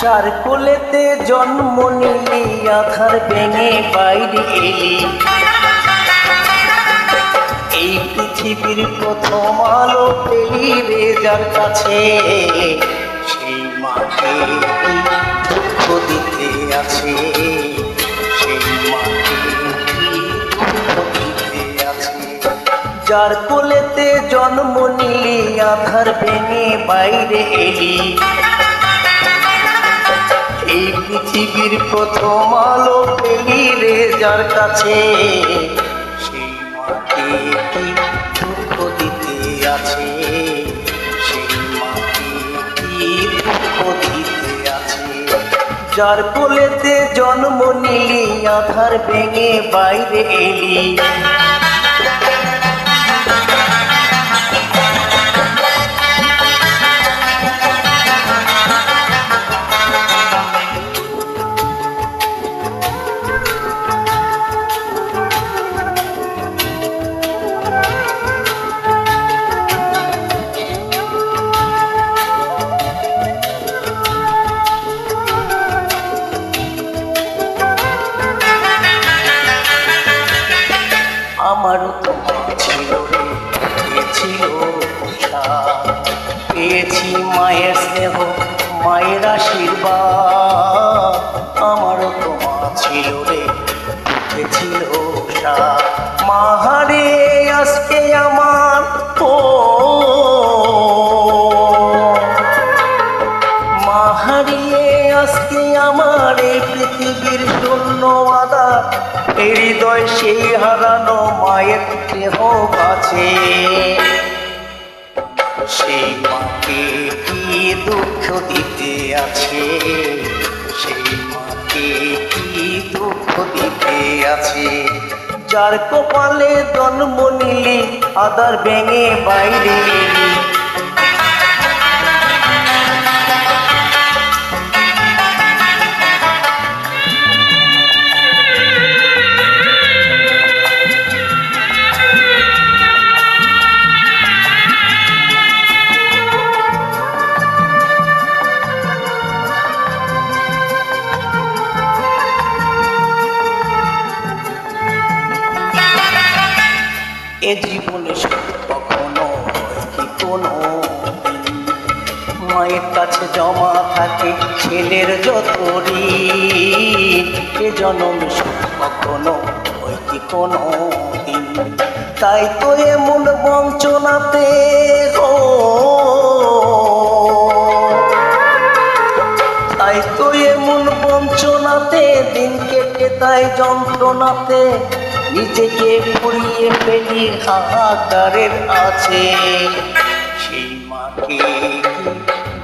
যার কোলেতে জন্ম নিলি আধার ভেঙে বাইরে এলি, এই পৃথিবীর প্রথম আলো পেলি রে যার কাছে, সেই মাকে কি দুঃখ দিতে আছে, সেই মাকে কি দুঃখ দিতে আছে। যার কোলেতে জন্ম নিলি আধার ভেঙে বাইরে এলি, এই পৃথিবীর প্রথম আলো পেলি রে যার কাছে, সেই মাকে কি দুঃখ দিতে আছে, সেই মাকে কি দুঃখ দিতে আছে। যার কোলেতে জন্ম নিলি আধার ভেঙে বাইরে এলি, আমারও তো মা ছিল রে, ছিল পেয়েছি মায়ের স্নেহ, মায়ের আশীর্বাদ। আমারও তো মা ছিল রে, ছিল মা হারিয়ে আজকে আমার, মা হারিয়ে আজকে আমার এই পৃথিবীর শূন্য আদা, হৃদয় সেই হারানো মায়ের দেহ কাছে, সেই মাকে কি দুঃখ দিতে আছে, সেই মাকে কি দুঃখ দিতে আছে। যার কপালে জন্ম নিলি আধার ভেঙে বাইরে এলি, এ জীবনে কখনো কি কোনো মায়ের কাছে জমা থাকে ছেলের যত ঋণ, এ জনম কখনো হয় কি কোনো দিন। তাই তো এমন বঞ্চনাতে গো, তাই তো এমন বঞ্চনাতে দিন কেটে, তাই যন্ত্রণাতে নিজেকে পুড়িয়ে ফেলি হাহাকারের আছে। সেই মাকে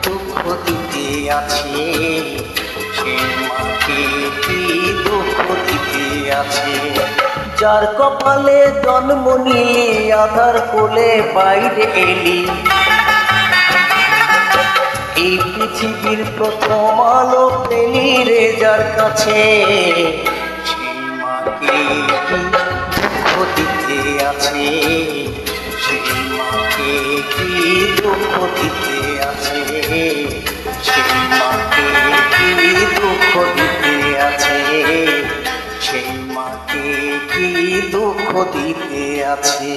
দুঃখ দিতে আছে, সেই মাকে কি দুঃখ দিতে আছে। যার কপালে জন্ম নিলি আধার কোলে বাইরে এলি, এই পৃথিবীর প্রথম আলো পেলি রে যার কাছে, সেই মাকে কি দুঃখ দিতে আছে, সেই মাকে কি দুঃখ দিতে আছে, সেই মাকে কি দুঃখ দিতে আছে, সেই মাকে কি দুঃখ দিতে আছে।